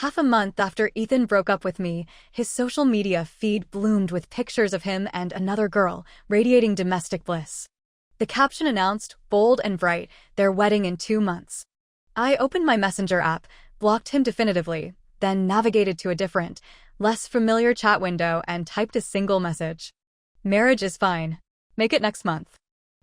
Half a month after Ethan broke up with me, his social media feed bloomed with pictures of him and another girl, radiating domestic bliss. The caption announced, bold and bright, their wedding in 2 months. I opened my Messenger app, blocked him definitively, then navigated to a different, less familiar chat window and typed a single message. Marriage is fine. Make it next month.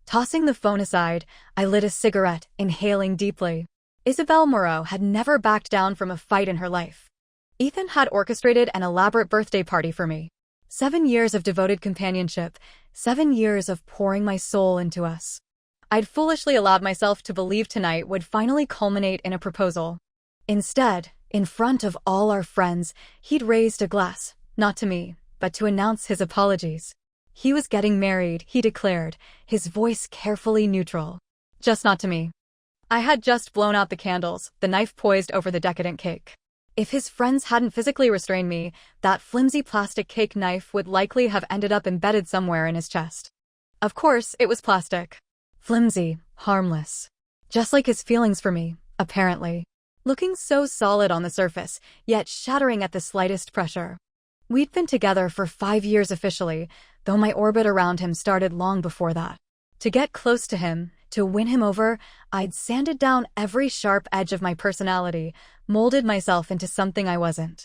Tossing the phone aside, I lit a cigarette, inhaling deeply. Isabel Moreau had never backed down from a fight in her life. Ethan had orchestrated an elaborate birthday party for me. 7 years of devoted companionship, 7 years of pouring my soul into us. I'd foolishly allowed myself to believe tonight would finally culminate in a proposal. Instead, in front of all our friends, he'd raised a glass, not to me, but to announce his apologies. He was getting married, he declared, his voice carefully neutral. Just not to me. I had just blown out the candles, the knife poised over the decadent cake. If his friends hadn't physically restrained me, that flimsy plastic cake knife would likely have ended up embedded somewhere in his chest. Of course, it was plastic. Flimsy, harmless. Just like his feelings for me, apparently. Looking so solid on the surface, yet shattering at the slightest pressure. We'd been together for 5 years officially, though my orbit around him started long before that. To get close to him, to win him over, I'd sanded down every sharp edge of my personality, molded myself into something I wasn't.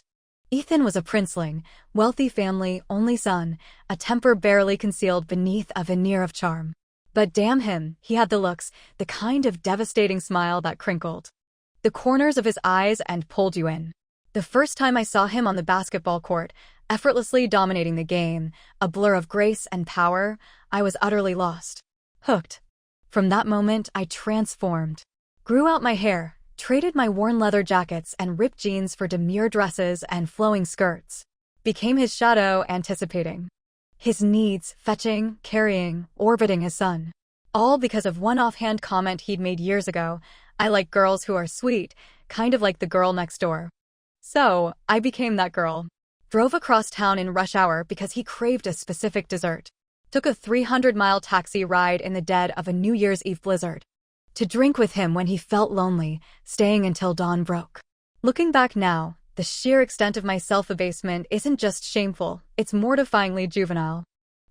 Ethan was a princeling, wealthy family, only son, a temper barely concealed beneath a veneer of charm. But damn him, he had the looks, the kind of devastating smile that crinkled the corners of his eyes and pulled you in. The first time I saw him on the basketball court, effortlessly dominating the game, a blur of grace and power, I was utterly lost. Hooked. From that moment, I transformed. Grew out my hair, traded my worn leather jackets and ripped jeans for demure dresses and flowing skirts. Became his shadow, anticipating his needs, fetching, carrying, orbiting his son. All because of one offhand comment he'd made years ago. I like girls who are sweet, kind of like the girl next door. So, I became that girl. Drove across town in rush hour because he craved a specific dessert. Took a 300-mile taxi ride in the dead of a New Year's Eve blizzard. To drink with him when he felt lonely, staying until dawn broke. Looking back now, the sheer extent of my self-abasement isn't just shameful, it's mortifyingly juvenile.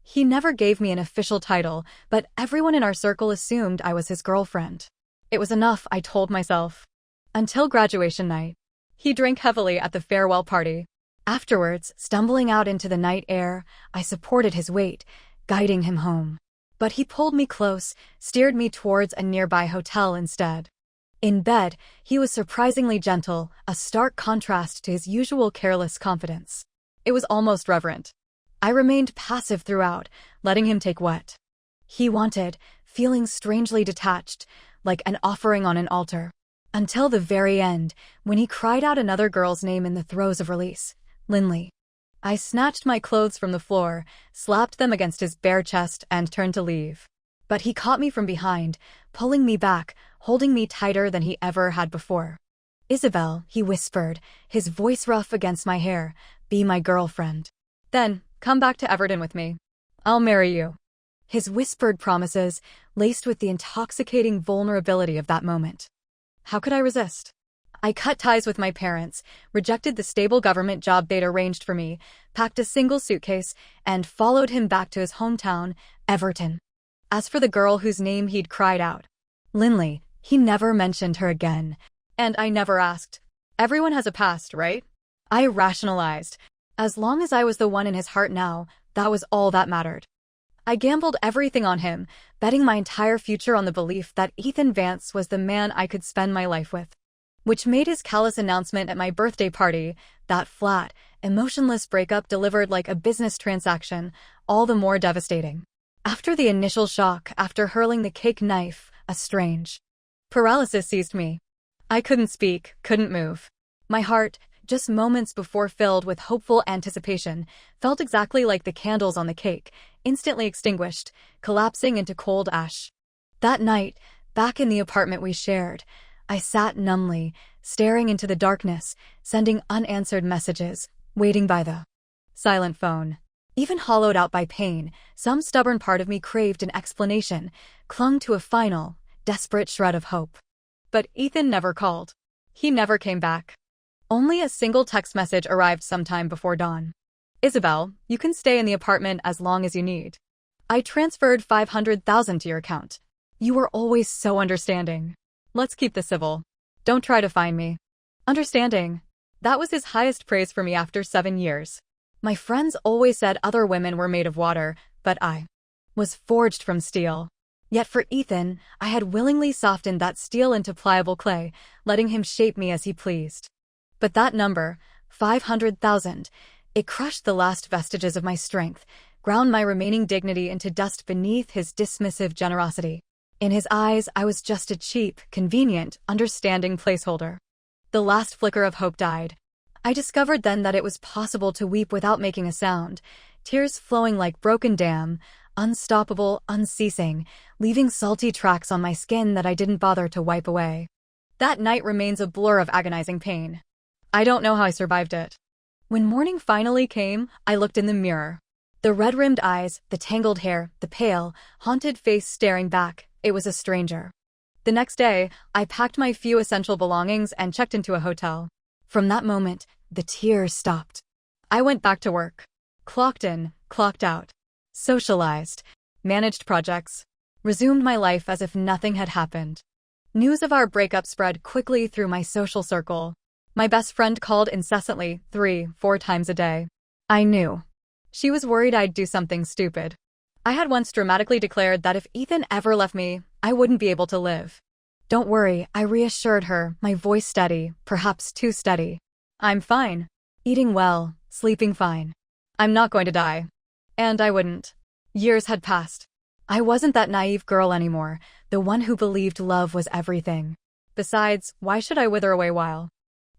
He never gave me an official title, but everyone in our circle assumed I was his girlfriend. It was enough, I told myself. Until graduation night. He drank heavily at the farewell party. Afterwards, stumbling out into the night air, I supported his weight, guiding him home. But he pulled me close, steered me towards a nearby hotel instead. In bed, he was surprisingly gentle, a stark contrast to his usual careless confidence. It was almost reverent. I remained passive throughout, letting him take what he wanted, feeling strangely detached, like an offering on an altar. Until the very end, when he cried out another girl's name in the throes of release, Linley. I snatched my clothes from the floor, slapped them against his bare chest, and turned to leave. But he caught me from behind, pulling me back, holding me tighter than he ever had before. Isabel, he whispered, his voice rough against my hair, be my girlfriend. Then, come back to Everton with me. I'll marry you. His whispered promises, laced with the intoxicating vulnerability of that moment. How could I resist? I cut ties with my parents, rejected the stable government job they'd arranged for me, packed a single suitcase, and followed him back to his hometown, Everton. As for the girl whose name he'd cried out, Linley, he never mentioned her again. And I never asked. Everyone has a past, right? I rationalized. As long as I was the one in his heart now, that was all that mattered. I gambled everything on him, betting my entire future on the belief that Ethan Vance was the man I could spend my life with. Which made his callous announcement at my birthday party, that flat, emotionless breakup delivered like a business transaction, all the more devastating. After the initial shock, after hurling the cake knife, a strange paralysis seized me. I couldn't speak, couldn't move. My heart, just moments before filled with hopeful anticipation, felt exactly like the candles on the cake, instantly extinguished, collapsing into cold ash. That night, back in the apartment we shared, I sat numbly, staring into the darkness, sending unanswered messages, waiting by the silent phone. Even hollowed out by pain, some stubborn part of me craved an explanation, clung to a final, desperate shred of hope. But Ethan never called. He never came back. Only a single text message arrived sometime before dawn. Isabel, you can stay in the apartment as long as you need. I transferred 500,000 to your account. You were always so understanding. Let's keep this civil. Don't try to find me. Understanding. That was his highest praise for me after 7 years. My friends always said other women were made of water, but I was forged from steel. Yet for Ethan, I had willingly softened that steel into pliable clay, letting him shape me as he pleased. But that number, 500,000, it crushed the last vestiges of my strength, ground my remaining dignity into dust beneath his dismissive generosity. In his eyes, I was just a cheap, convenient, understanding placeholder. The last flicker of hope died. I discovered then that it was possible to weep without making a sound, tears flowing like broken dam, unstoppable, unceasing, leaving salty tracks on my skin that I didn't bother to wipe away. That night remains a blur of agonizing pain. I don't know how I survived it. When morning finally came, I looked in the mirror. The red-rimmed eyes, the tangled hair, the pale, haunted face staring back, it was a stranger. The next day, I packed my few essential belongings and checked into a hotel. From that moment, the tears stopped. I went back to work. Clocked in, clocked out. Socialized. Managed projects. Resumed my life as if nothing had happened. News of our breakup spread quickly through my social circle. My best friend called incessantly, 3-4 times a day. I knew. She was worried I'd do something stupid. I had once dramatically declared that if Ethan ever left me, I wouldn't be able to live. Don't worry, I reassured her, my voice steady, perhaps too steady. I'm fine. Eating well, sleeping fine. I'm not going to die. And I wouldn't. Years had passed. I wasn't that naive girl anymore, the one who believed love was everything. Besides, why should I wither away while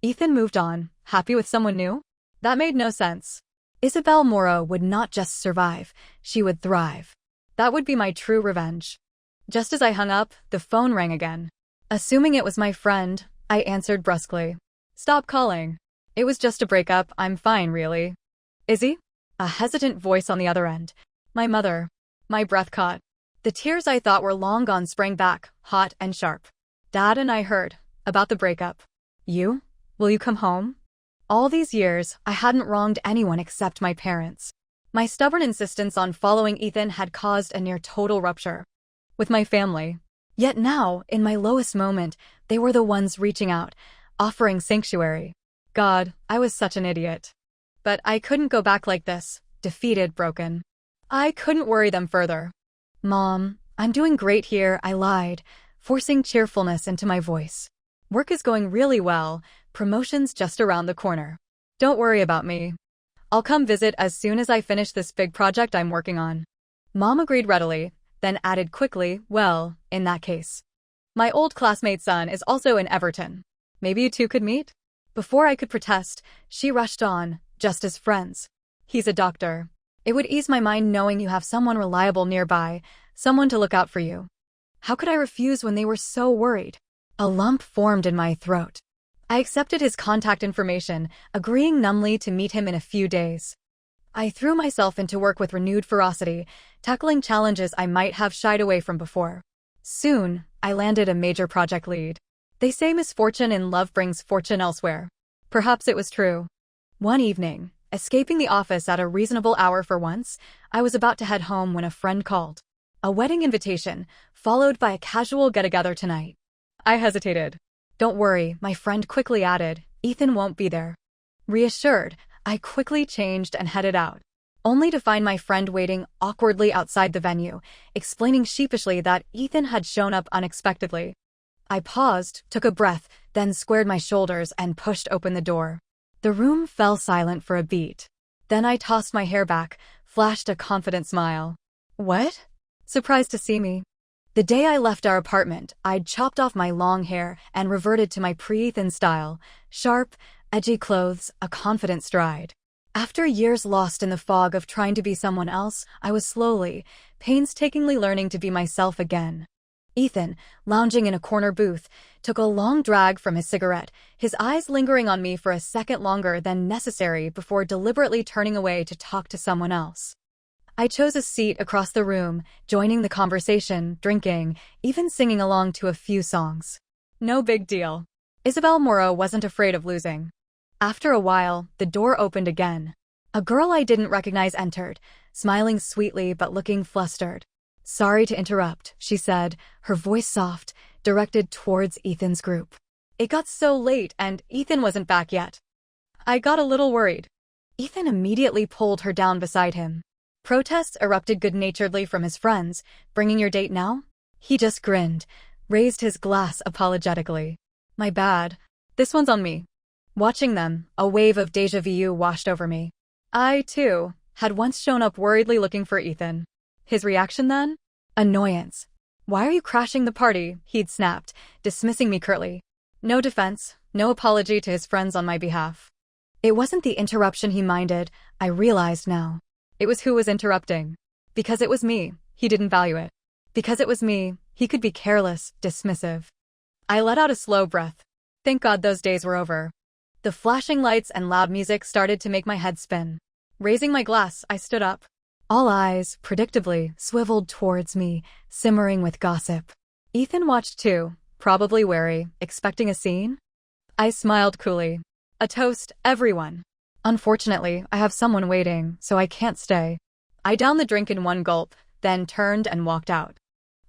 Ethan moved on, happy with someone new? That made no sense. Isabel Mora would not just survive, she would thrive. That would be my true revenge. Just as I hung up, the phone rang again. Assuming it was my friend, I answered brusquely. Stop calling. It was just a breakup, I'm fine really. Izzy? A hesitant voice on the other end. My mother. My breath caught. The tears I thought were long gone sprang back, hot and sharp. Dad and I heard about the breakup. You? Will you come home? All these years, I hadn't wronged anyone except my parents. My stubborn insistence on following Ethan had caused a near-total rupture with my family. Yet now, in my lowest moment, they were the ones reaching out, offering sanctuary. God, I was such an idiot. But I couldn't go back like this, defeated, broken. I couldn't worry them further. Mom, I'm doing great here, I lied, forcing cheerfulness into my voice. Work is going really well, promotion's just around the corner. Don't worry about me. I'll come visit as soon as I finish this big project I'm working on. Mom agreed readily, then added quickly, well, in that case. My old classmate's son is also in Everton. Maybe you two could meet? Before I could protest, she rushed on, just as friends. He's a doctor. It would ease my mind knowing you have someone reliable nearby, someone to look out for you. How could I refuse when they were so worried? A lump formed in my throat. I accepted his contact information, agreeing numbly to meet him in a few days. I threw myself into work with renewed ferocity, tackling challenges I might have shied away from before. Soon, I landed a major project lead. They say misfortune in love brings fortune elsewhere. Perhaps it was true. One evening, escaping the office at a reasonable hour for once, I was about to head home when a friend called. A wedding invitation, followed by a casual get-together tonight. I hesitated. Don't worry, my friend quickly added, Ethan won't be there. Reassured, I quickly changed and headed out, only to find my friend waiting awkwardly outside the venue, explaining sheepishly that Ethan had shown up unexpectedly. I paused, took a breath, then squared my shoulders and pushed open the door. The room fell silent for a beat. Then I tossed my hair back, flashed a confident smile. What? Surprised to see me? The day I left our apartment, I'd chopped off my long hair and reverted to my pre-Ethan style, sharp, edgy clothes, a confident stride. After years lost in the fog of trying to be someone else, I was slowly, painstakingly learning to be myself again. Ethan, lounging in a corner booth, took a long drag from his cigarette, his eyes lingering on me for a second longer than necessary before deliberately turning away to talk to someone else. I chose a seat across the room, joining the conversation, drinking, even singing along to a few songs. No big deal. Isabel Mora wasn't afraid of losing. After a while, the door opened again. A girl I didn't recognize entered, smiling sweetly but looking flustered. "Sorry to interrupt," she said, her voice soft, directed towards Ethan's group. It got so late and Ethan wasn't back yet. I got a little worried. Ethan immediately pulled her down beside him. Protests erupted good-naturedly from his friends. "Bringing your date now?" He just grinned, raised his glass apologetically. "My bad. This one's on me." Watching them, a wave of déjà vu washed over me. I, too, had once shown up worriedly looking for Ethan. His reaction then? Annoyance. "Why are you crashing the party?" he'd snapped, dismissing me curtly. No defense, no apology to his friends on my behalf. It wasn't the interruption he minded, I realized now. It was who was interrupting. Because it was me, he didn't value it. Because it was me, he could be careless, dismissive. I let out a slow breath. Thank God those days were over. The flashing lights and loud music started to make my head spin. Raising my glass, I stood up. All eyes, predictably, swiveled towards me, simmering with gossip. Ethan watched too, probably wary, expecting a scene. I smiled coolly. A toast, everyone. Unfortunately, I have someone waiting, so I can't stay. I downed the drink in one gulp, then turned and walked out.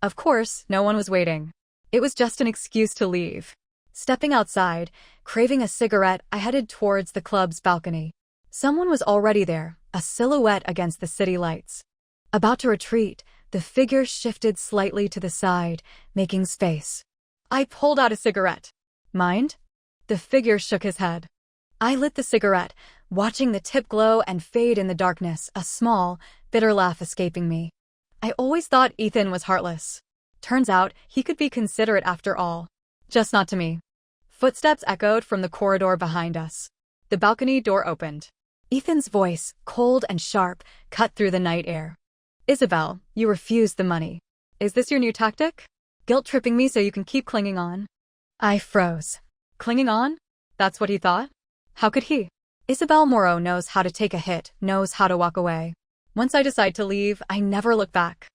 Of course, no one was waiting. It was just an excuse to leave. Stepping outside, craving a cigarette, I headed towards the club's balcony. Someone was already there, a silhouette against the city lights. About to retreat, the figure shifted slightly to the side, making space. I pulled out a cigarette. "Mind?" The figure shook his head. I lit the cigarette, watching the tip glow and fade in the darkness, a small, bitter laugh escaping me. I always thought Ethan was heartless. Turns out, he could be considerate after all. Just not to me. Footsteps echoed from the corridor behind us. The balcony door opened. Ethan's voice, cold and sharp, cut through the night air. "Isabel, you refused the money. Is this your new tactic? Guilt-tripping me so you can keep clinging on?" I froze. Clinging on? That's what he thought? How could he? Isabel Moreau knows how to take a hit, knows how to walk away. Once I decide to leave, I never look back.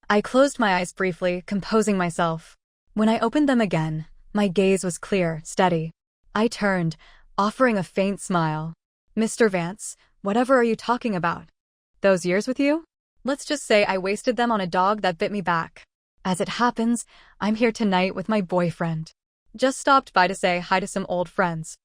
I closed my eyes briefly, composing myself. When I opened them again, my gaze was clear, steady. I turned, offering a faint smile. "Mr. Vance, whatever are you talking about? Those years with you? Let's just say I wasted them on a dog that bit me back. As it happens, I'm here tonight with my boyfriend. Just stopped by to say hi to some old friends."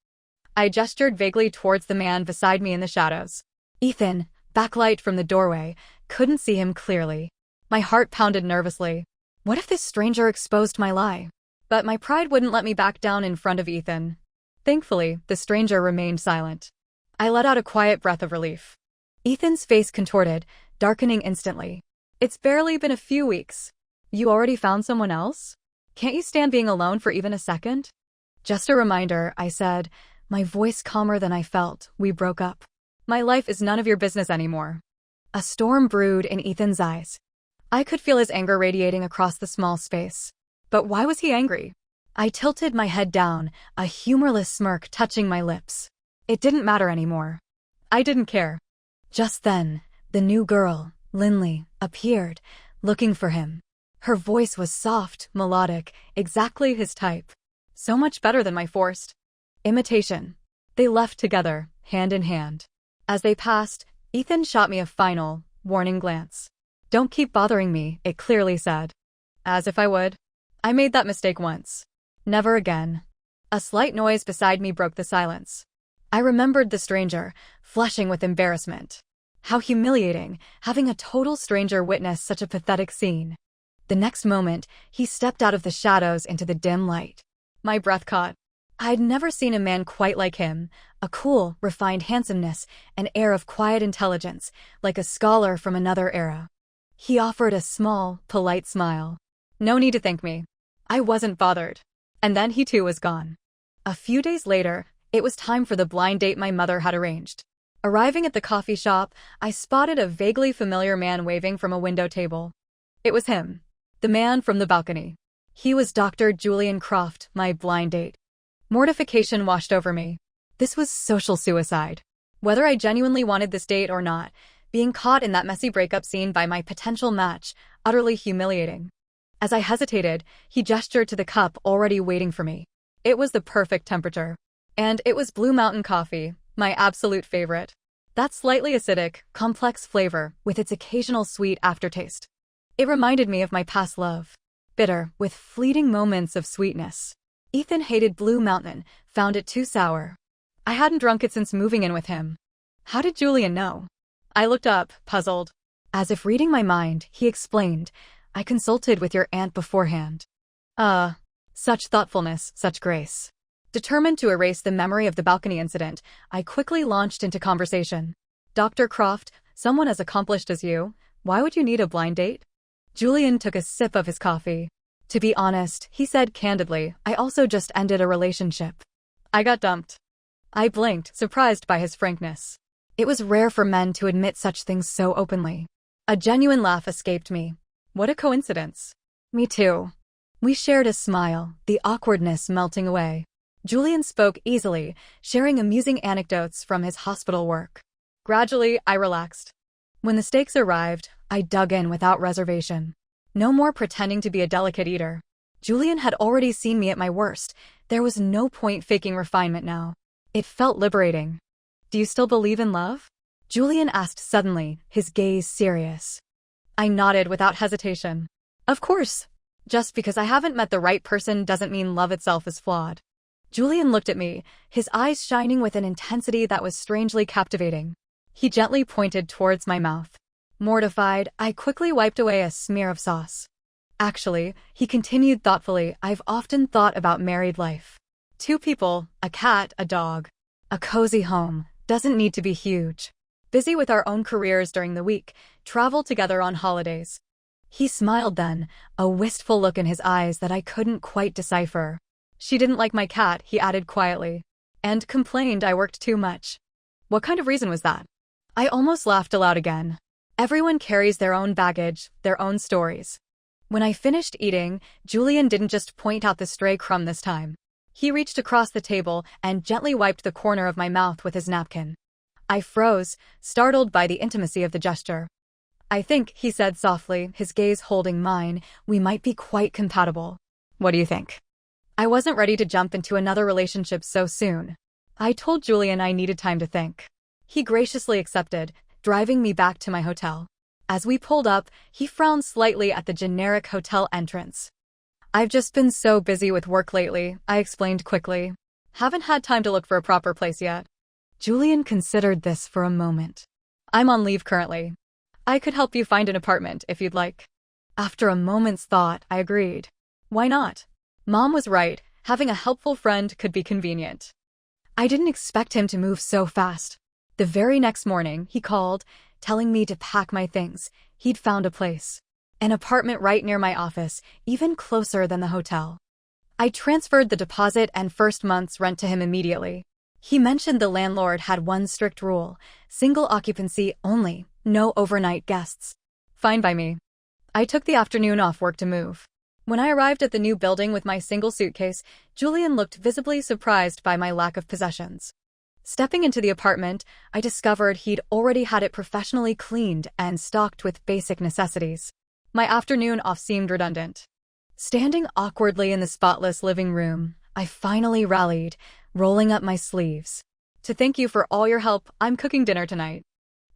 I gestured vaguely towards the man beside me in the shadows. Ethan, backlight from the doorway, couldn't see him clearly. My heart pounded nervously. What if this stranger exposed my lie? But my pride wouldn't let me back down in front of Ethan. Thankfully, the stranger remained silent. I let out a quiet breath of relief. Ethan's face contorted, darkening instantly. "It's barely been a few weeks. You already found someone else? Can't you stand being alone for even a second?" "Just a reminder," I said, my voice calmer than I felt. "We broke up. My life is none of your business anymore." A storm brewed in Ethan's eyes. I could feel his anger radiating across the small space. But why was he angry? I tilted my head down, a humorless smirk touching my lips. It didn't matter anymore. I didn't care. Just then, the new girl, Linley, appeared, looking for him. Her voice was soft, melodic, exactly his type. So much better than my forced imitation. They left together, hand in hand. As they passed, Ethan shot me a final, warning glance. "Don't keep bothering me," it clearly said. As if I would. I made that mistake once. Never again. A slight noise beside me broke the silence. I remembered the stranger, flushing with embarrassment. How humiliating, having a total stranger witness such a pathetic scene. The next moment, he stepped out of the shadows into the dim light. My breath caught. I'd never seen a man quite like him, a cool, refined handsomeness, an air of quiet intelligence, like a scholar from another era. He offered a small, polite smile. No need to thank me. I wasn't bothered. And then he too was gone. A few days later, it was time for the blind date my mother had arranged. Arriving at the coffee shop, I spotted a vaguely familiar man waving from a window table. It was him. The man from the balcony. He was Dr. Julian Croft, my blind date. Mortification washed over me. This was social suicide. Whether I genuinely wanted this date or not, being caught in that messy breakup scene by my potential match, utterly humiliating. As I hesitated, he gestured to the cup already waiting for me. It was the perfect temperature. And it was Blue Mountain coffee, my absolute favorite. That slightly acidic, complex flavor with its occasional sweet aftertaste. It reminded me of my past love. Bitter, with fleeting moments of sweetness. Ethan hated Blue Mountain, found it too sour. I hadn't drunk it since moving in with him. How did Julian know? I looked up, puzzled. As if reading my mind, he explained, I consulted with your aunt beforehand. Such thoughtfulness, such grace. Determined to erase the memory of the balcony incident, I quickly launched into conversation. Dr. Croft, someone as accomplished as you, why would you need a blind date? Julian took a sip of his coffee. To be honest, he said candidly, I also just ended a relationship. I got dumped. I blinked, surprised by his frankness. It was rare for men to admit such things so openly. A genuine laugh escaped me. What a coincidence. Me too. We shared a smile, the awkwardness melting away. Julian spoke easily, sharing amusing anecdotes from his hospital work. Gradually, I relaxed. When the steaks arrived, I dug in without reservation. No more pretending to be a delicate eater. Julian had already seen me at my worst. There was no point faking refinement now. It felt liberating. Do you still believe in love? Julian asked suddenly, his gaze serious. I nodded without hesitation. Of course. Just because I haven't met the right person doesn't mean love itself is flawed. Julian looked at me, his eyes shining with an intensity that was strangely captivating. He gently pointed towards my mouth. Mortified, I quickly wiped away a smear of sauce. Actually, he continued thoughtfully, I've often thought about married life. 2 people, a cat, a dog. A cozy home, doesn't need to be huge. Busy with our own careers during the week, travel together on holidays. He smiled then, a wistful look in his eyes that I couldn't quite decipher. She didn't like my cat, he added quietly. And complained I worked too much. What kind of reason was that? I almost laughed aloud again. Everyone carries their own baggage, their own stories. When I finished eating, Julian didn't just point out the stray crumb this time. He reached across the table and gently wiped the corner of my mouth with his napkin. I froze, startled by the intimacy of the gesture. I think, he said softly, his gaze holding mine, we might be quite compatible. What do you think? I wasn't ready to jump into another relationship so soon. I told Julian I needed time to think. He graciously accepted, driving me back to my hotel. As we pulled up, he frowned slightly at the generic hotel entrance. I've just been so busy with work lately, I explained quickly. Haven't had time to look for a proper place yet. Julian considered this for a moment. I'm on leave currently. I could help you find an apartment if you'd like. After a moment's thought, I agreed. Why not? Mom was right, having a helpful friend could be convenient. I didn't expect him to move so fast. The very next morning, he called, telling me to pack my things. He'd found a place. An apartment right near my office, even closer than the hotel. I transferred the deposit and first month's rent to him immediately. He mentioned the landlord had one strict rule, single occupancy only, no overnight guests. Fine by me. I took the afternoon off work to move. When I arrived at the new building with my single suitcase, Julian looked visibly surprised by my lack of possessions. Stepping into the apartment, I discovered he'd already had it professionally cleaned and stocked with basic necessities. My afternoon off seemed redundant. Standing awkwardly in the spotless living room, I finally rallied, rolling up my sleeves. To thank you for all your help, I'm cooking dinner tonight.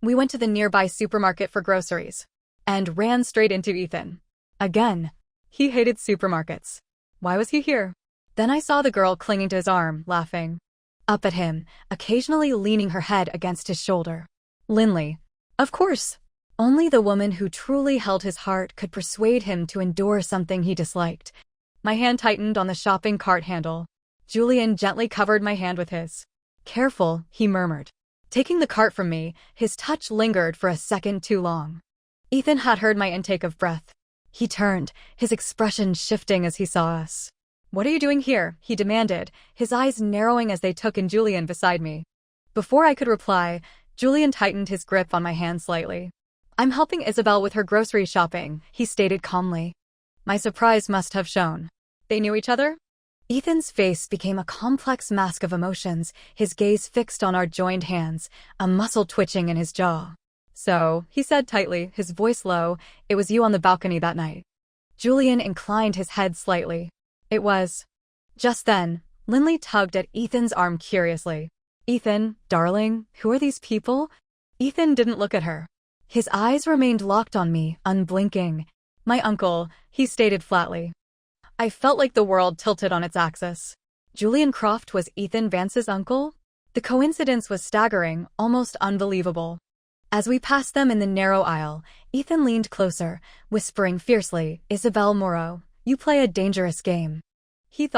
We went to the nearby supermarket for groceries. And ran straight into Ethan. Again. He hated supermarkets. Why was he here? Then I saw the girl clinging to his arm, laughing. Up at him, occasionally leaning her head against his shoulder. Linley. Of course. Only the woman who truly held his heart could persuade him to endure something he disliked. My hand tightened on the shopping cart handle. Julian gently covered my hand with his. Careful, he murmured. Taking the cart from me, his touch lingered for a second too long. Ethan had heard my intake of breath. He turned, his expression shifting as he saw us. What are you doing here? He demanded, his eyes narrowing as they took in Julian beside me. Before I could reply, Julian tightened his grip on my hand slightly. I'm helping Isabel with her grocery shopping, he stated calmly. My surprise must have shown. They knew each other? Ethan's face became a complex mask of emotions, his gaze fixed on our joined hands, a muscle twitching in his jaw. So, he said tightly, his voice low, it was you on the balcony that night. Julian inclined his head slightly. It was. Just then, Lindley tugged at Ethan's arm curiously. Ethan, darling, who are these people? Ethan didn't look at her. His eyes remained locked on me, unblinking. My uncle, he stated flatly. I felt like the world tilted on its axis. Julian Croft was Ethan Vance's uncle? The coincidence was staggering, almost unbelievable. As we passed them in the narrow aisle, Ethan leaned closer, whispering fiercely, Isabel Moreau, you play a dangerous game. He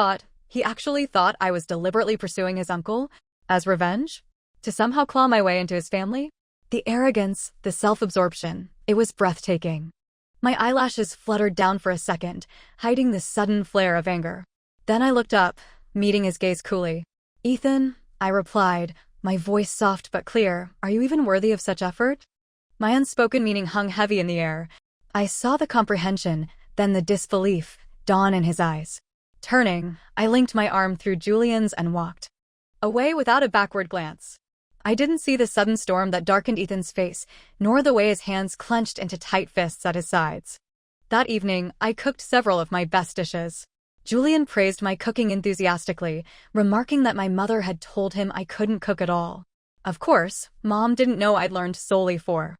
actually thought I was deliberately pursuing his uncle? As revenge? To somehow claw my way into his family? The arrogance, the self-absorption, it was breathtaking. My eyelashes fluttered down for a second, hiding the sudden flare of anger. Then I looked up, meeting his gaze coolly. Ethan, I replied, my voice soft but clear, are you even worthy of such effort? My unspoken meaning hung heavy in the air. I saw the comprehension, then the disbelief, dawn in his eyes. Turning, I linked my arm through Julian's and walked away without a backward glance. I didn't see the sudden storm that darkened Ethan's face, nor the way his hands clenched into tight fists at his sides. That evening, I cooked several of my best dishes. Julian praised my cooking enthusiastically, remarking that my mother had told him I couldn't cook at all. Of course, Mom didn't know I'd learned solely for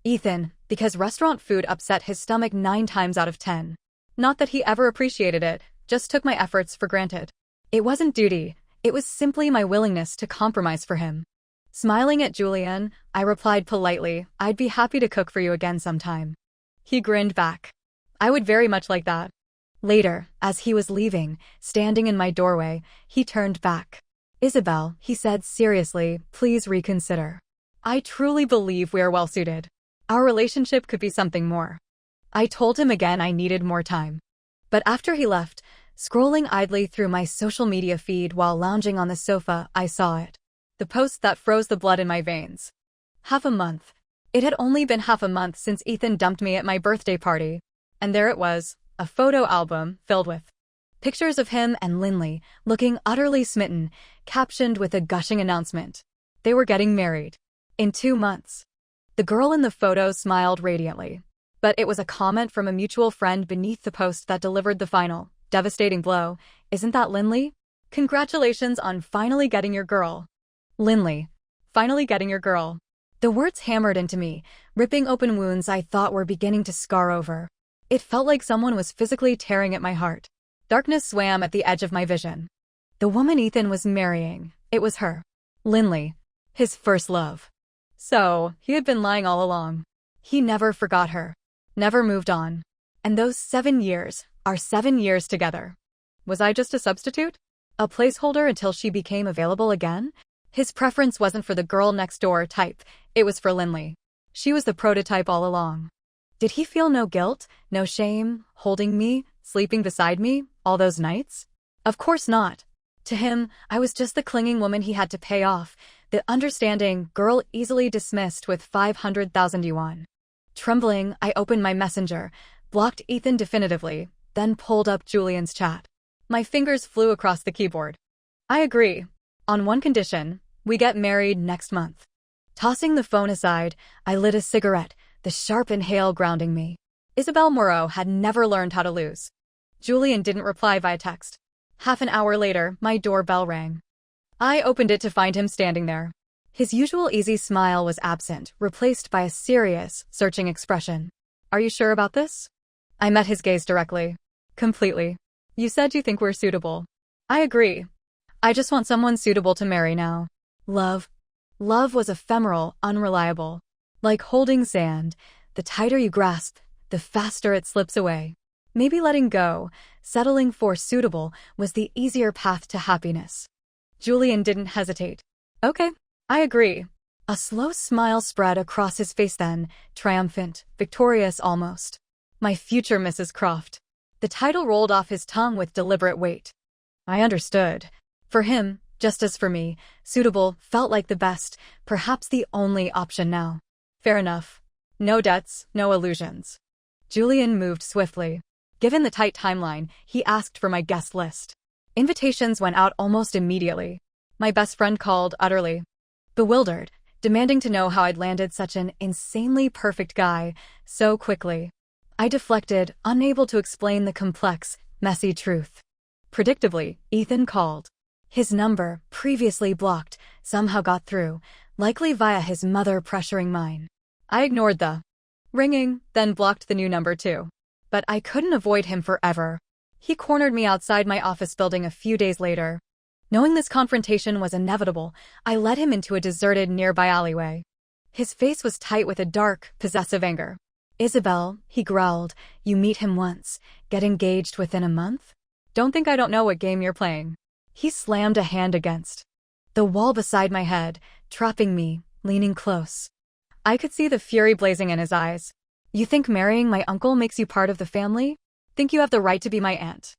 Ethan, because restaurant food upset his stomach 9 times out of 10. Not that he ever appreciated it, just took my efforts for granted. It wasn't duty, it was simply my willingness to compromise for him. Smiling at Julian, I replied politely, I'd be happy to cook for you again sometime. He grinned back. I would very much like that. Later, as he was leaving, standing in my doorway, he turned back. Isabel, he said seriously, please reconsider. I truly believe we are well suited. Our relationship could be something more. I told him again I needed more time. But after he left, scrolling idly through my social media feed while lounging on the sofa, I saw it. The post that froze the blood in my veins. Half a month. It had only been half a month since Ethan dumped me at my birthday party. And there it was, a photo album filled with pictures of him and Lindley, looking utterly smitten, captioned with a gushing announcement. They were getting married. In 2 months. The girl in the photo smiled radiantly. But it was a comment from a mutual friend beneath the post that delivered the final, devastating blow. Isn't that Lindley? Congratulations on finally getting your girl. Lindley. Finally getting your girl. The words hammered into me, ripping open wounds I thought were beginning to scar over. It felt like someone was physically tearing at my heart. Darkness swam at the edge of my vision. The woman Ethan was marrying, it was her. Lindley. His first love. So, he had been lying all along. He never forgot her. Never moved on. And those 7 years, our 7 years together. Was I just a substitute? A placeholder until she became available again? His preference wasn't for the girl next door type, it was for Lindley. She was the prototype all along. Did he feel no guilt, no shame, holding me, sleeping beside me, all those nights? Of course not. To him, I was just the clinging woman he had to pay off, the understanding girl easily dismissed with 500,000 yuan. Trembling, I opened my messenger, blocked Ethan definitively, then pulled up Julian's chat. My fingers flew across the keyboard. I agree. On one condition, we get married next month. Tossing the phone aside, I lit a cigarette, the sharp inhale grounding me. Isabel Moreau had never learned how to lose. Julian didn't reply via text. Half an hour later, my doorbell rang. I opened it to find him standing there. His usual easy smile was absent, replaced by a serious, searching expression. Are you sure about this? I met his gaze directly. Completely. You said you think we're suitable. I agree. I just want someone suitable to marry now. Love. Love was ephemeral, unreliable. Like holding sand, the tighter you grasp, the faster it slips away. Maybe letting go, settling for suitable, was the easier path to happiness. Julian didn't hesitate. Okay, I agree. A slow smile spread across his face then, triumphant, victorious almost. My future Mrs. Croft. The title rolled off his tongue with deliberate weight. I understood. For him, just as for me, suitable felt like the best, perhaps the only option now. Fair enough. No debts, no illusions. Julian moved swiftly. Given the tight timeline, he asked for my guest list. Invitations went out almost immediately. My best friend called, utterly bewildered, demanding to know how I'd landed such an insanely perfect guy so quickly. I deflected, unable to explain the complex, messy truth. Predictably, Ethan called. His number, previously blocked, somehow got through, likely via his mother pressuring mine. I ignored the ringing, then blocked the new number too. But I couldn't avoid him forever. He cornered me outside my office building a few days later. Knowing this confrontation was inevitable, I led him into a deserted nearby alleyway. His face was tight with a dark, possessive anger. "Isabel," he growled, "you meet him once, get engaged within a month? Don't think I don't know what game you're playing." He slammed a hand against the wall beside my head, trapping me, leaning close. I could see the fury blazing in his eyes. "You think marrying my uncle makes you part of the family? Think you have the right to be my aunt?"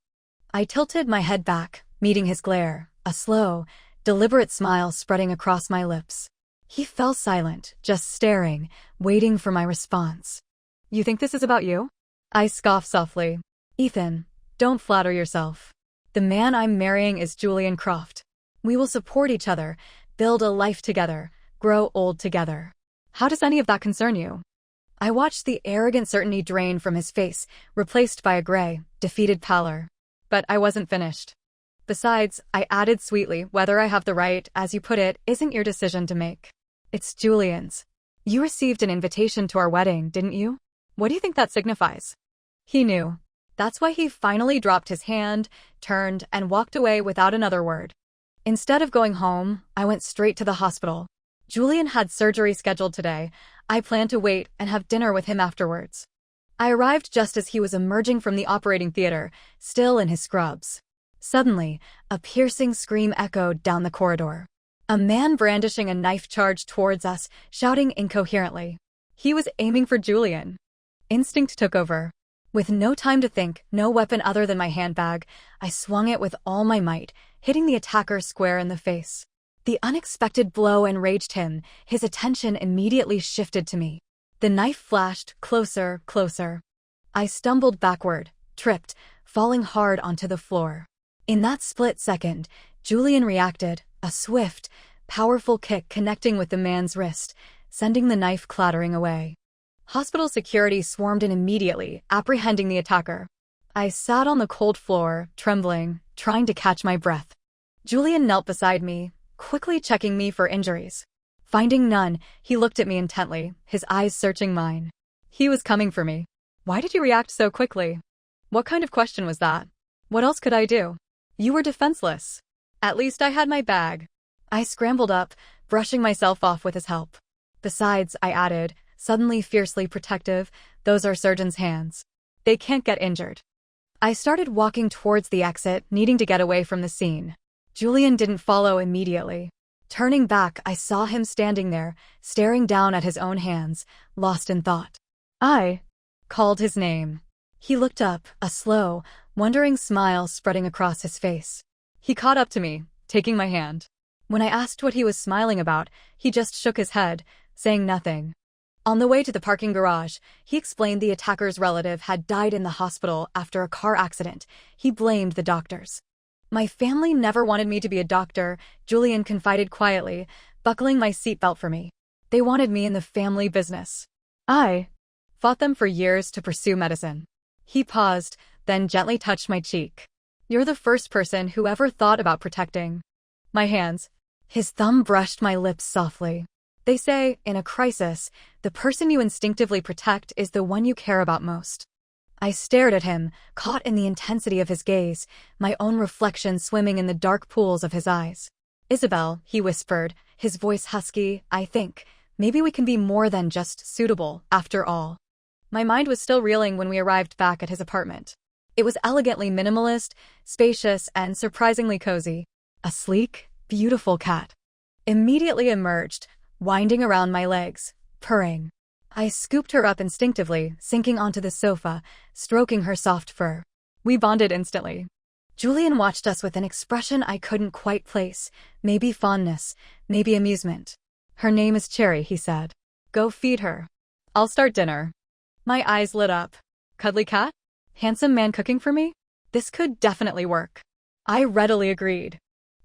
I tilted my head back, meeting his glare, a slow, deliberate smile spreading across my lips. He fell silent, just staring, waiting for my response. "You think this is about you?" I scoffed softly. "Ethan, don't flatter yourself. The man I'm marrying is Julian Croft. We will support each other, build a life together, grow old together. How does any of that concern you?" I watched the arrogant certainty drain from his face, replaced by a gray, defeated pallor. But I wasn't finished. "Besides," I added sweetly, "whether I have the right, as you put it, isn't your decision to make. It's Julian's. You received an invitation to our wedding, didn't you? What do you think that signifies?" He knew. That's why he finally dropped his hand, turned, and walked away without another word. Instead of going home, I went straight to the hospital. Julian had surgery scheduled today. I planned to wait and have dinner with him afterwards. I arrived just as he was emerging from the operating theater, still in his scrubs. Suddenly, a piercing scream echoed down the corridor. A man brandishing a knife charged towards us, shouting incoherently. He was aiming for Julian. Instinct took over. With no time to think, no weapon other than my handbag, I swung it with all my might, hitting the attacker square in the face. The unexpected blow enraged him. His attention immediately shifted to me. The knife flashed, closer, closer. I stumbled backward, tripped, falling hard onto the floor. In that split second, Julian reacted, a swift, powerful kick connecting with the man's wrist, sending the knife clattering away. Hospital security swarmed in immediately, apprehending the attacker. I sat on the cold floor, trembling, trying to catch my breath. Julian knelt beside me, quickly checking me for injuries. Finding none, he looked at me intently, his eyes searching mine. He was coming for me. "Why did you react so quickly?" "What kind of question was that? What else could I do? You were defenseless." "At least I had my bag." I scrambled up, brushing myself off with his help. "Besides," I added, suddenly fiercely protective, "those are surgeons' hands. They can't get injured." I started walking towards the exit, needing to get away from the scene. Julian didn't follow immediately. Turning back, I saw him standing there, staring down at his own hands, lost in thought. I called his name. He looked up, a slow, wondering smile spreading across his face. He caught up to me, taking my hand. When I asked what he was smiling about, he just shook his head, saying nothing. On the way to the parking garage, he explained the attacker's relative had died in the hospital after a car accident. He blamed the doctors. "My family never wanted me to be a doctor," Julian confided quietly, buckling my seatbelt for me. "They wanted me in the family business. I fought them for years to pursue medicine." He paused, then gently touched my cheek. "You're the first person who ever thought about protecting my hands." His thumb brushed my lips softly. "They say, in a crisis, the person you instinctively protect is the one you care about most." I stared at him, caught in the intensity of his gaze, my own reflection swimming in the dark pools of his eyes. "Isabel," he whispered, his voice husky, "I think, maybe we can be more than just suitable, after all." My mind was still reeling when we arrived back at his apartment. It was elegantly minimalist, spacious, and surprisingly cozy. A sleek, beautiful cat immediately emerged, winding around my legs, purring. I scooped her up instinctively, sinking onto the sofa, stroking her soft fur. We bonded instantly. Julian watched us with an expression I couldn't quite place, maybe fondness, maybe amusement. "Her name is Cherry," he said. "Go feed her. I'll start dinner." My eyes lit up. Cuddly cat? Handsome man cooking for me? This could definitely work. I readily agreed.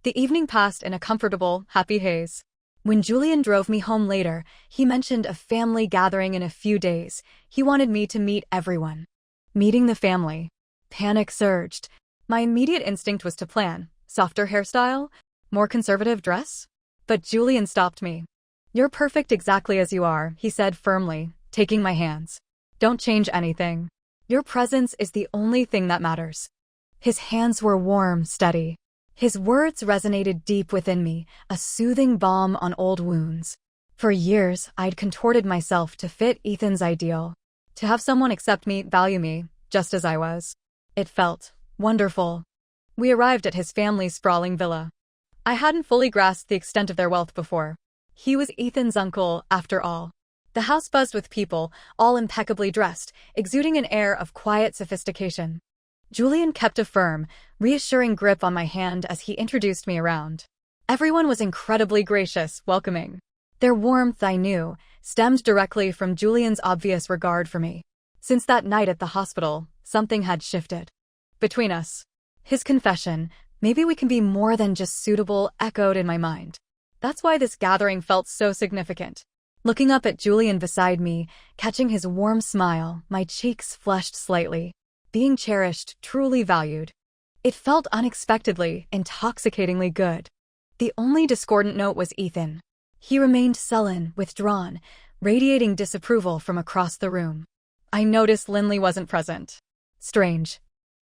The evening passed in a comfortable, happy haze. When Julian drove me home later, he mentioned a family gathering in a few days. He wanted me to meet everyone. Meeting the family. Panic surged. My immediate instinct was to plan, Softer hairstyle? More conservative dress? But Julian stopped me. "You're perfect exactly as you are," he said firmly, taking my hands. "Don't change anything. Your presence is the only thing that matters." His hands were warm, steady. His words resonated deep within me, a soothing balm on old wounds. For years, I'd contorted myself to fit Ethan's ideal. To have someone accept me, value me, just as I was. It felt wonderful. We arrived at his family's sprawling villa. I hadn't fully grasped the extent of their wealth before. He was Ethan's uncle, after all. The house buzzed with people, all impeccably dressed, exuding an air of quiet sophistication. Julian kept a firm, reassuring grip on my hand as he introduced me around. Everyone was incredibly gracious, welcoming. Their warmth, I knew, stemmed directly from Julian's obvious regard for me. Since that night at the hospital, something had shifted. Between us. His confession, "Maybe we can be more than just suitable," echoed in my mind. That's why this gathering felt so significant. Looking up at Julian beside me, catching his warm smile, my cheeks flushed slightly. Being cherished, truly valued. It felt unexpectedly, intoxicatingly good. The only discordant note was Ethan. He remained sullen, withdrawn, radiating disapproval from across the room. I noticed Lindley wasn't present. Strange.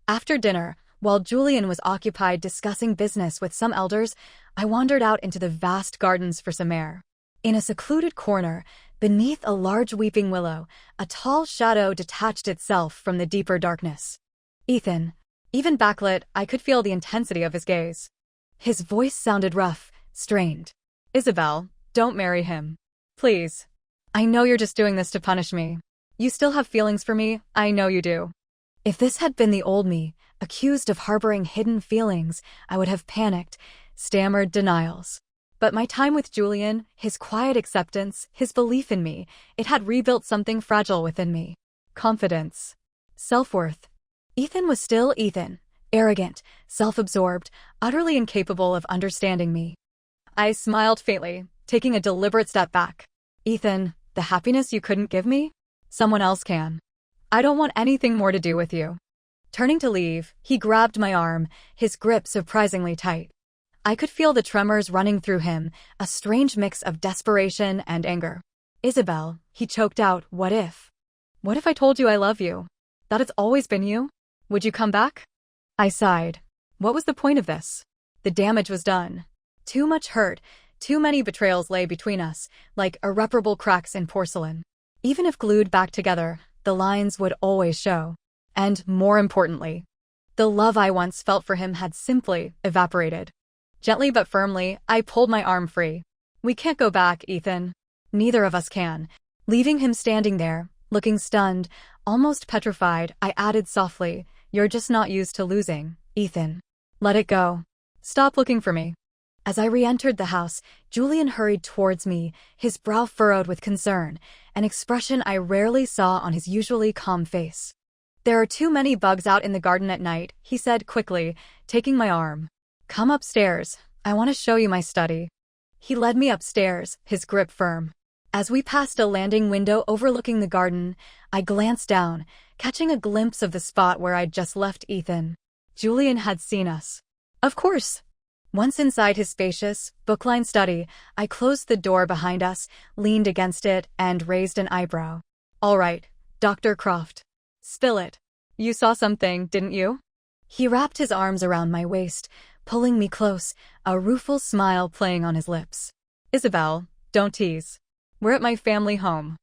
After dinner, while Julian was occupied discussing business with some elders, I wandered out into the vast gardens for some air. In a secluded corner, beneath a large weeping willow, a tall shadow detached itself from the deeper darkness. Ethan. Even backlit, I could feel the intensity of his gaze. His voice sounded rough, strained. "Isabel, don't marry him. Please. I know you're just doing this to punish me. You still have feelings for me, I know you do." If this had been the old me, accused of harboring hidden feelings, I would have panicked, stammered denials. But my time with Julian, his quiet acceptance, his belief in me, it had rebuilt something fragile within me. Confidence. Self-worth. Ethan was still Ethan, arrogant, self-absorbed, utterly incapable of understanding me. I smiled faintly, taking a deliberate step back. "Ethan, the happiness you couldn't give me? Someone else can. I don't want anything more to do with you." Turning to leave, he grabbed my arm, his grip surprisingly tight. I could feel the tremors running through him, a strange mix of desperation and anger. "Isabel," he choked out, "what if? What if I told you I love you? That it's always been you? Would you come back?" I sighed. What was the point of this? The damage was done. Too much hurt, too many betrayals lay between us, like irreparable cracks in porcelain. Even if glued back together, the lines would always show. And, more importantly, the love I once felt for him had simply evaporated. Gently but firmly, I pulled my arm free. "We can't go back, Ethan. Neither of us can." Leaving him standing there, looking stunned, almost petrified, I added softly, "You're just not used to losing, Ethan. Let it go. Stop looking for me." As I re-entered the house, Julian hurried towards me, his brow furrowed with concern, an expression I rarely saw on his usually calm face. "There are too many bugs out in the garden at night," he said quickly, taking my arm. "Come upstairs. I want to show you my study." He led me upstairs, his grip firm. As we passed a landing window overlooking the garden, I glanced down, catching a glimpse of the spot where I'd just left Ethan. Julian had seen us. Of course. Once inside his spacious, book-lined study, I closed the door behind us, leaned against it, and raised an eyebrow. "All right, Dr. Croft. Spill it. You saw something, didn't you?" He wrapped his arms around my waist, pulling me close, a rueful smile playing on his lips. "Isabel, don't tease. We're at my family home."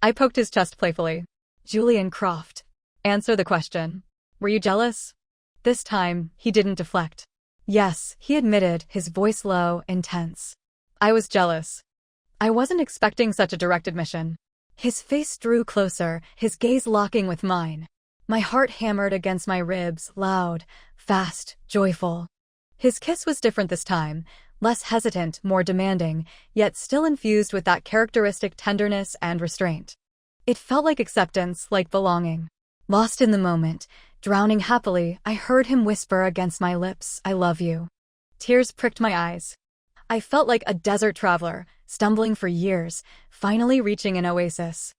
I poked his chest playfully. "Julian Croft. Answer the question. Were you jealous?" This time, he didn't deflect. "Yes," he admitted, his voice low, intense. "I was jealous." I wasn't expecting such a direct admission. His face drew closer, his gaze locking with mine. My heart hammered against my ribs, loud, fast, joyful. His kiss was different this time, less hesitant, more demanding, yet still infused with that characteristic tenderness and restraint. It felt like acceptance, like belonging. Lost in the moment, drowning happily, I heard him whisper against my lips, "I love you." Tears pricked my eyes. I felt like a desert traveler, stumbling for years, finally reaching an oasis.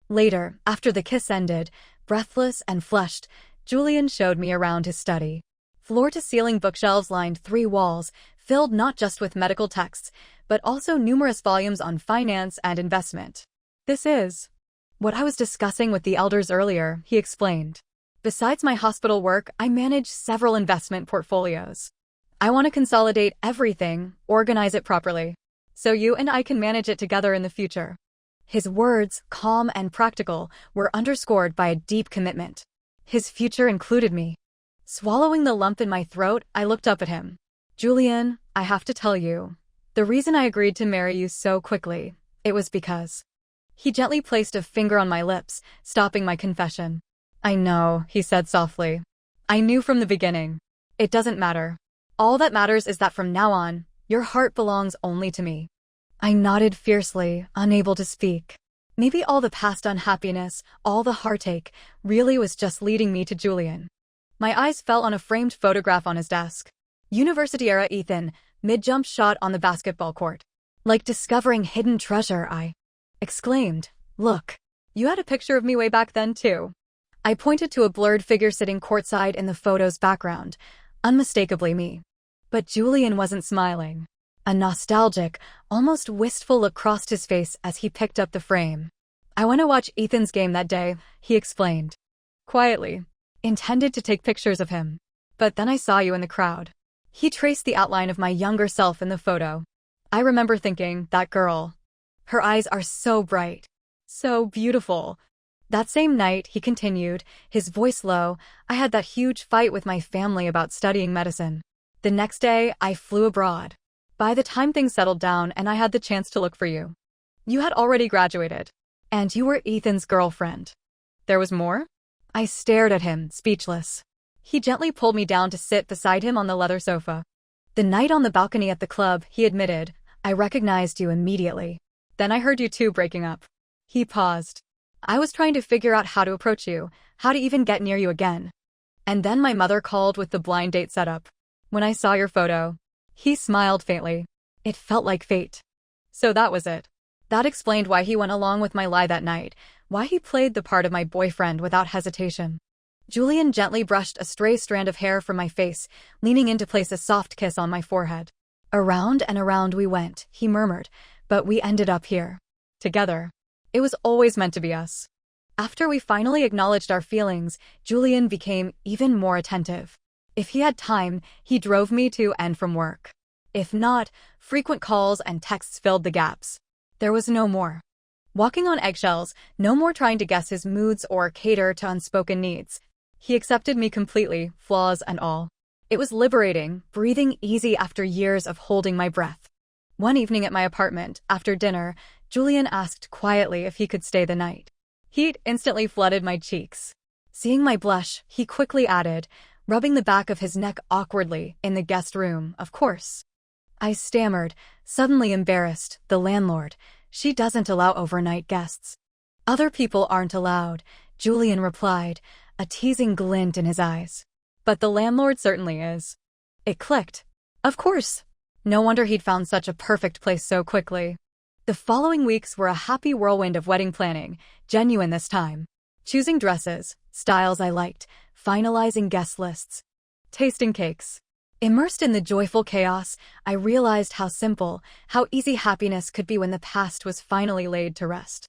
Later, after the kiss ended, breathless and flushed, Julian showed me around his study. Floor-to-ceiling bookshelves lined 3 walls, filled not just with medical texts, but also numerous volumes on finance and investment. "This is what I was discussing with the elders earlier," he explained. "Besides my hospital work, I manage several investment portfolios. I want to consolidate everything, organize it properly, so you and I can manage it together in the future." His words, calm and practical, were underscored by a deep commitment. His future included me. Swallowing the lump in my throat, I looked up at him. "Julian, I have to tell you, the reason I agreed to marry you so quickly, it was because..." He gently placed a finger on my lips, stopping my confession. "I know," he said softly. "I knew from the beginning. It doesn't matter. All that matters is that from now on, your heart belongs only to me." I nodded fiercely, unable to speak. Maybe all the past unhappiness, all the heartache, really was just leading me to Julian. My eyes fell on a framed photograph on his desk. University-era Ethan, mid-jump shot on the basketball court. "Like discovering hidden treasure," I exclaimed. "Look, you had a picture of me way back then, too." I pointed to a blurred figure sitting courtside in the photo's background, unmistakably me. But Julian wasn't smiling. A nostalgic, almost wistful look crossed his face as he picked up the frame. "I went to watch Ethan's game that day," he explained. "Quietly. Intended to take pictures of him. But then I saw you in the crowd." He traced the outline of my younger self in the photo. I remember thinking, that girl. Her eyes are so bright. So beautiful. "That same night," he continued, his voice low, "I had that huge fight with my family about studying medicine. The next day, I flew abroad. By the time things settled down and I had the chance to look for you, you had already graduated. And you were Ethan's girlfriend." There was more? I stared at him, speechless. He gently pulled me down to sit beside him on the leather sofa. "The night on the balcony at the club," he admitted, "I recognized you immediately. Then I heard you two breaking up." He paused. "I was trying to figure out how to approach you, how to even get near you again. And then my mother called with the blind date setup. When I saw your photo..." He smiled faintly. "It felt like fate." So that was it. That explained why he went along with my lie that night, why he played the part of my boyfriend without hesitation. Julian gently brushed a stray strand of hair from my face, leaning in to place a soft kiss on my forehead. "Around and around we went," he murmured, "but we ended up here. Together. It was always meant to be us." After we finally acknowledged our feelings, Julian became even more attentive. If he had time, he drove me to and from work. If not, frequent calls and texts filled the gaps. There was no more walking on eggshells, no more trying to guess his moods or cater to unspoken needs. He accepted me completely, flaws and all. It was liberating, breathing easy after years of holding my breath. One evening at my apartment, after dinner, Julian asked quietly if he could stay the night. Heat instantly flooded my cheeks. Seeing my blush, he quickly added, rubbing the back of his neck awkwardly, "In the guest room, of course." I stammered, suddenly embarrassed. "The landlord. She doesn't allow overnight guests." "Other people aren't allowed," Julian replied, a teasing glint in his eyes. "But the landlord certainly is." It clicked. Of course. No wonder he'd found such a perfect place so quickly. The following weeks were a happy whirlwind of wedding planning, genuine this time. Choosing dresses, styles I liked, finalizing guest lists, tasting cakes. Immersed in the joyful chaos, I realized how simple, how easy happiness could be when the past was finally laid to rest.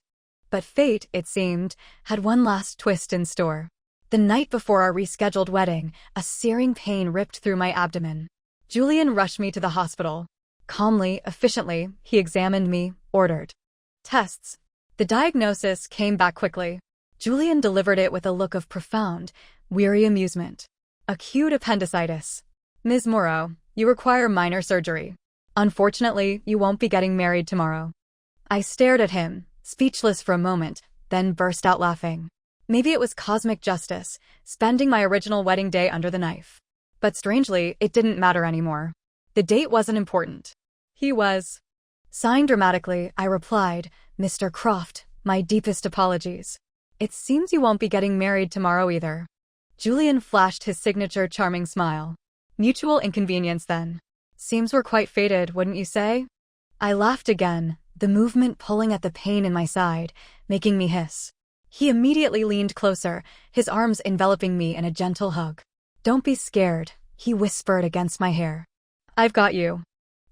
But fate, it seemed, had one last twist in store. The night before our rescheduled wedding, a searing pain ripped through my abdomen. Julian rushed me to the hospital. Calmly, efficiently, he examined me, ordered tests. The diagnosis came back quickly. Julian delivered it with a look of profound, weary amusement. "Acute appendicitis. Ms. Morrow, you require minor surgery. Unfortunately, you won't be getting married tomorrow." I stared at him, speechless for a moment, then burst out laughing. Maybe it was cosmic justice, spending my original wedding day under the knife. But strangely, it didn't matter anymore. The date wasn't important. He was. Sighing dramatically, I replied, "Mr. Croft, my deepest apologies. It seems you won't be getting married tomorrow either." Julian flashed his signature charming smile. "Mutual inconvenience then. Seems we're quite fated, wouldn't you say?" I laughed again, the movement pulling at the pain in my side, making me hiss. He immediately leaned closer, his arms enveloping me in a gentle hug. "Don't be scared," He whispered against my hair. "I've got you."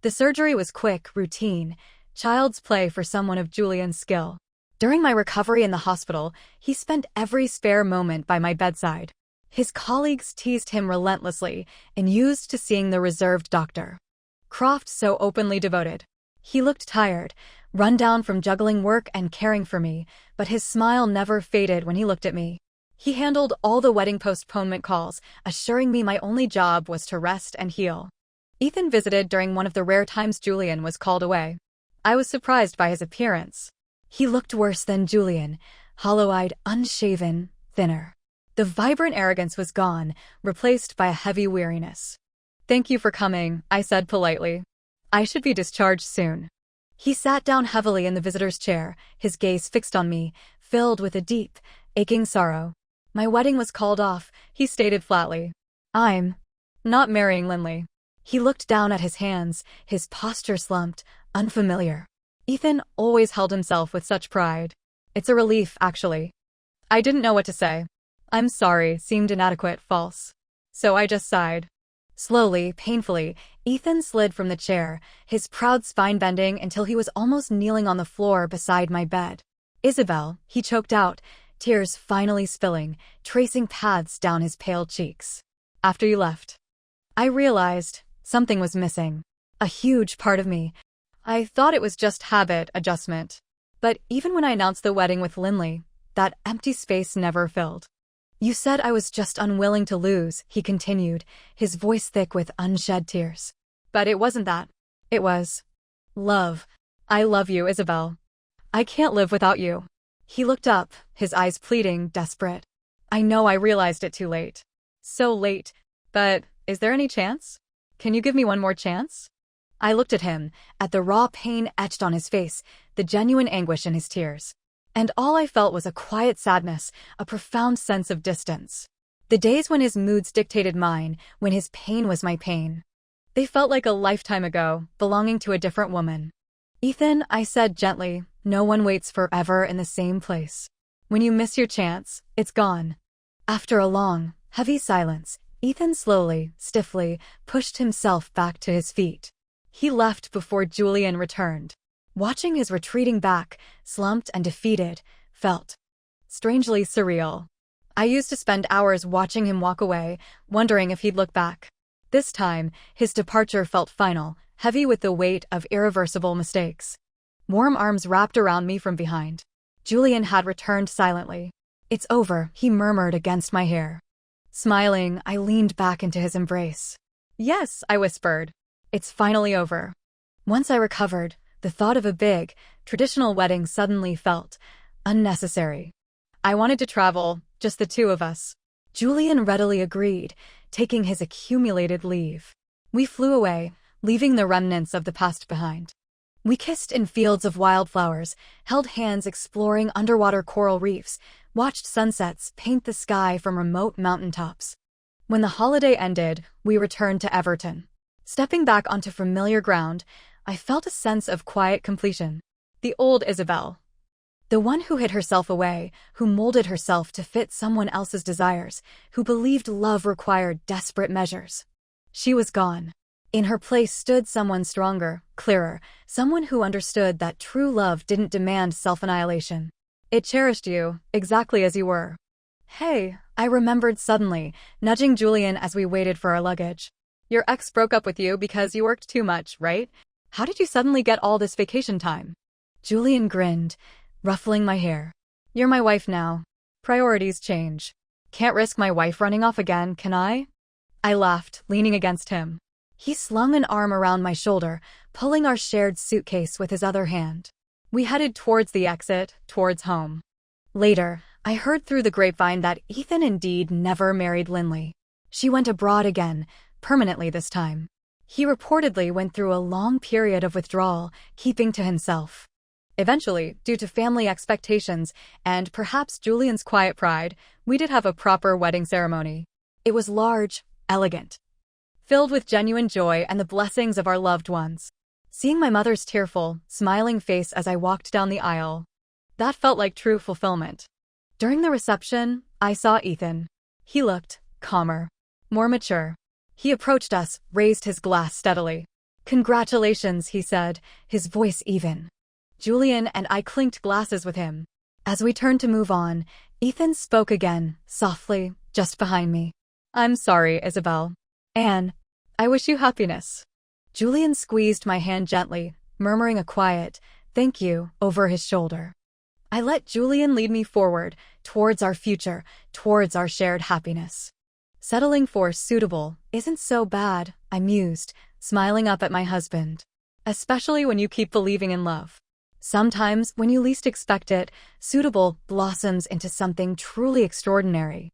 The surgery was quick, routine, child's play for someone of Julian's skill. During my recovery in the hospital, he spent every spare moment by my bedside. His colleagues teased him relentlessly and used to seeing the reserved doctor. Croft so openly devoted. He looked tired, run down from juggling work and caring for me, but his smile never faded when he looked at me. He handled all the wedding postponement calls, assuring me my only job was to rest and heal. Ethan visited during one of the rare times Julian was called away. I was surprised by his appearance. He looked worse than Julian, hollow-eyed, unshaven, thinner. The vibrant arrogance was gone, replaced by a heavy weariness. "Thank you for coming," I said politely. "I should be discharged soon." He sat down heavily in the visitor's chair, his gaze fixed on me, filled with a deep, aching sorrow. "My wedding was called off," he stated flatly. "I'm not marrying Lindley." He looked down at his hands, his posture slumped, unfamiliar. Ethan always held himself with such pride. "It's a relief, actually." I didn't know what to say. "I'm sorry" seemed inadequate, false. So I just sighed. Slowly, painfully, Ethan slid from the chair, his proud spine bending until he was almost kneeling on the floor beside my bed. "Isabel," he choked out, tears finally spilling, tracing paths down his pale cheeks. "After you left, I realized something was missing. A huge part of me. I thought it was just habit adjustment. But even when I announced the wedding with Lindley, that empty space never filled. You said I was just unwilling to lose," he continued, his voice thick with unshed tears. "But it wasn't that. It was love. I love you, Isabel. I can't live without you." He looked up, his eyes pleading, desperate. "I know I realized it too late. So late. But is there any chance? Can you give me one more chance?" I looked at him, at the raw pain etched on his face, the genuine anguish in his tears. And all I felt was a quiet sadness, a profound sense of distance. The days when his moods dictated mine, when his pain was my pain. They felt like a lifetime ago, belonging to a different woman. "Ethan," I said gently, "no one waits forever in the same place. When you miss your chance, it's gone." After a long, heavy silence, Ethan slowly, stiffly, pushed himself back to his feet. He left before Julian returned. Watching his retreating back, slumped and defeated, felt strangely surreal. I used to spend hours watching him walk away, wondering if he'd look back. This time, his departure felt final, heavy with the weight of irreversible mistakes. Warm arms wrapped around me from behind. Julian had returned silently. "It's over," he murmured against my hair. Smiling, I leaned back into his embrace. "Yes," I whispered. "It's finally over." Once I recovered, the thought of a big, traditional wedding suddenly felt unnecessary. I wanted to travel, just the two of us. Julian readily agreed, taking his accumulated leave. We flew away, leaving the remnants of the past behind. We kissed in fields of wildflowers, held hands exploring underwater coral reefs, watched sunsets paint the sky from remote mountaintops. When the holiday ended, we returned to Everton. Stepping back onto familiar ground, I felt a sense of quiet completion. The old Isabel. The one who hid herself away, who molded herself to fit someone else's desires, who believed love required desperate measures. She was gone. In her place stood someone stronger, clearer, someone who understood that true love didn't demand self-annihilation. It cherished you, exactly as you were. "Hey," I remembered suddenly, nudging Julian as we waited for our luggage. "Your ex broke up with you because you worked too much, right? How did you suddenly get all this vacation time?" Julian grinned, ruffling my hair. "You're my wife now. Priorities change. Can't risk my wife running off again, can I?" I laughed, leaning against him. He slung an arm around my shoulder, pulling our shared suitcase with his other hand. We headed towards the exit, towards home. Later, I heard through the grapevine that Ethan indeed never married Lindley. She went abroad again, permanently this time. He reportedly went through a long period of withdrawal, keeping to himself. Eventually, due to family expectations and perhaps Julian's quiet pride, we did have a proper wedding ceremony. It was large, elegant, filled with genuine joy and the blessings of our loved ones. Seeing my mother's tearful, smiling face as I walked down the aisle, that felt like true fulfillment. During the reception, I saw Ethan. He looked calmer, more mature. He approached us, raised his glass steadily. "Congratulations," he said, his voice even. Julian and I clinked glasses with him. As we turned to move on, Ethan spoke again, softly, just behind me. "I'm sorry, Isabel. Anne, I wish you happiness." Julian squeezed my hand gently, murmuring a quiet, "Thank you," over his shoulder. I let Julian lead me forward, towards our future, towards our shared happiness. Settling for suitable isn't so bad, I mused, smiling up at my husband. Especially when you keep believing in love. Sometimes, when you least expect it, suitable blossoms into something truly extraordinary.